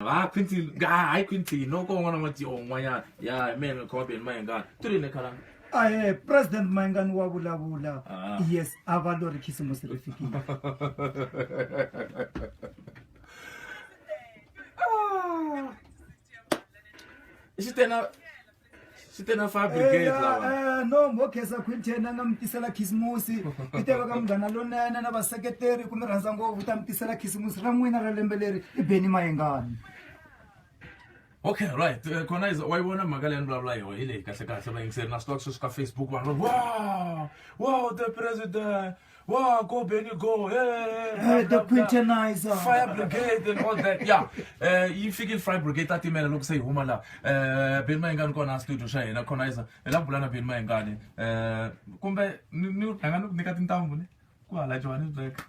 Quincy, guy, Quincy, no go on with your wire. Yeah, man, copy and my God. To the Nicola. President Mangan Wabula. Yes, Avador Kisimus Rafiki. Sitena fabricate no mokesa kwintena ngamtisela kismusi iteka kamngana lonene nabasekreteri kumiranza ngo utamtisela kismusi ramwina ra lembeleri ibeni mayengani. Okay, right. Khona why wona magaleni blah blah yo ile kahle kahle bayingisela na stocks ka Facebook wow the president wow go Benny go the quintianizer fire brigade and all that you figure fire brigade atimela loku say huma la Benny Mayengani kona studio sha yena khona la bulana Benny Mayengani kumbe ni anga nika tintambu ne kwala Johannesburg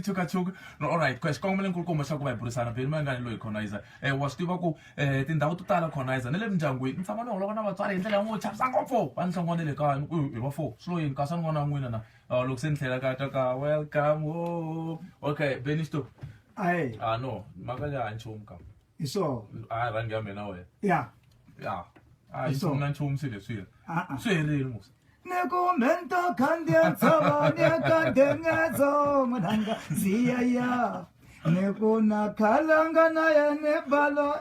chuka no alright kwes kongmele nkulu masha ku bayiburisana Benny Mayengani loyi khona wa stiva ku tindhawu to tala khona nele mindyangwini ntshama no holova na vatswari hi ndlela ngo chapsa ngopfu va nhlongwanele kaya hi va fo slow ka sa n'wana n'wina na loko se ni tlhela ka welcome okay Benny stop no maka leyi a nchumu ka iso rangi ya mina wena ya iso na nchumu se leswiya swi herile musa Nekomento kandia tsavanya kandengezo mananga ziyaya nekona kalanga naye nebalo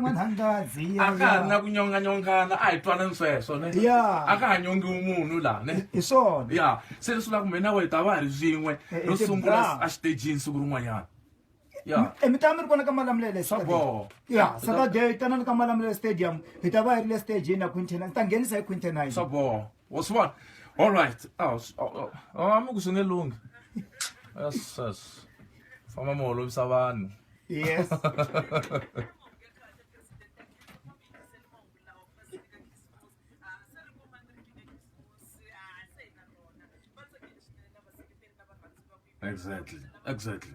mananga ziyaya aka na kunyonga nyongana a hi twana sweswo ne aka hanyongi umunhu la ne isona se leswi ku mina we ta va ri swin'we ro sungula a xitejini siku rin'wanyana Emitamir kona kamalamlele stadium. Saturday tanana kamalamlele stadium. Hitaba ile stage na Quintianizer. Tangenisa Quintianizer. Sabo. What's what? All right. I'm kusungelungi. Yes. Fama molo bisabani. Yes. Exactly.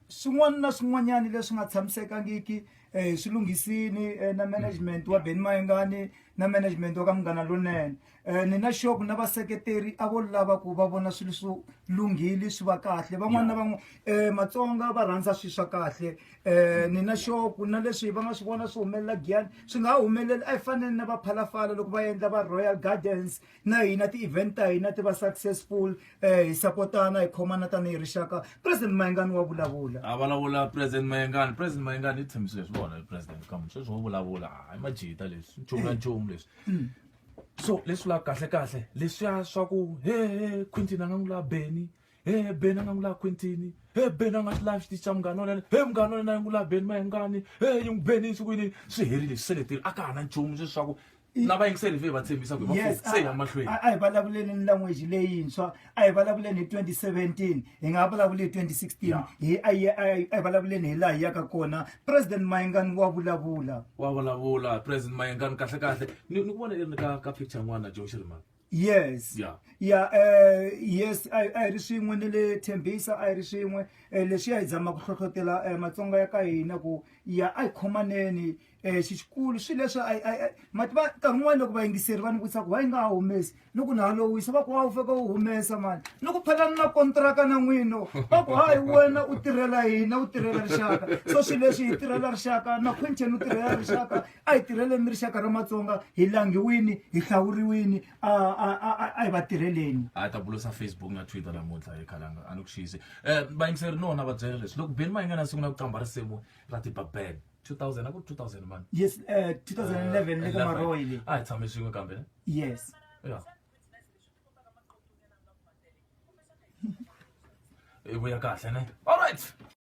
Swin'wana na swin'wanyana leswi nga tshamisekangiki swilunghisini na management wa Benny Mayengani na management wa ka Munghana Lonene ni na shop na vaseketeri a vo lava ku va vona swilo swo lunghile swi va kahle van'wana na van'we Matsonga va rhandza swilo swa kahle ni na shop na leswi va nga swi vona swi humelela Giyani swi nga humelela a hi fanele na va phalafala loko va endla va Royal Gardens na hina ti-event ta hina ti va successful hi sapotana hi khomana tanihi rixaka President Mayengani wa vulavula a vulavula President Mayengani i tshembisile swivona president kam sweswi wo vulavula hi majita leswi nchumu leswi so leswi la kahle leswiya swa ku Quintin anga n'wi la Benny Benny anga n'wi la Quintin Benny anga xi lavi xitichi xa Munghana Lonene Munghana Lonene a n'wi la Benny Mayengani yi Benny nsukwini swi herile swi seletile a ka ha na nchumu leswi swa ku na vayingiseri ve va tshembisa ku se ya mahlweni a hi vulavuleni ni language leyintshwa a hi vulavuleni hi 2017 hi nga vulavuli hi 2016 a hi vulavuleni hi laha hi yaka kona President Mayengani wa vulavula President Mayengani kahle ni ku vona ni ka picture n'wana Joe Shirimani yes yes a ri swin'we ni le Tembisa a ri swin'we leswi hi zama ku hlohlotela Matsonga ya ka hina ku a hi khomaneni xikulu swi leswi mativa nkarhi wun'wana loko vayingiseri va ni vutisa ku va yi nga ha humesi loko na halowisa va ku u fika u humesa mani ni ku phalana na kontraka na n'wino va ku hayi wena u tirhela hina u tirhela rixaka so swi leswi hi tirhela rixaka na Quintin u tirhela rixaka a hi tirheleni rixaka ra Matsonga hi langiwini hi hlawuriwini a hi va tirheleni a ta bulusa Facebook na Twitter namuntlha hi khalanga a ni ku xiyisi vayingiseri nona va byela leswi loko Benny Mayengani a sungula ku qambha risimu ra ti-Babel 2000 a ku 2000 man yes 2011 le ka Maroile a hi tshame swin'we kambe yes i vuya kahle ne all right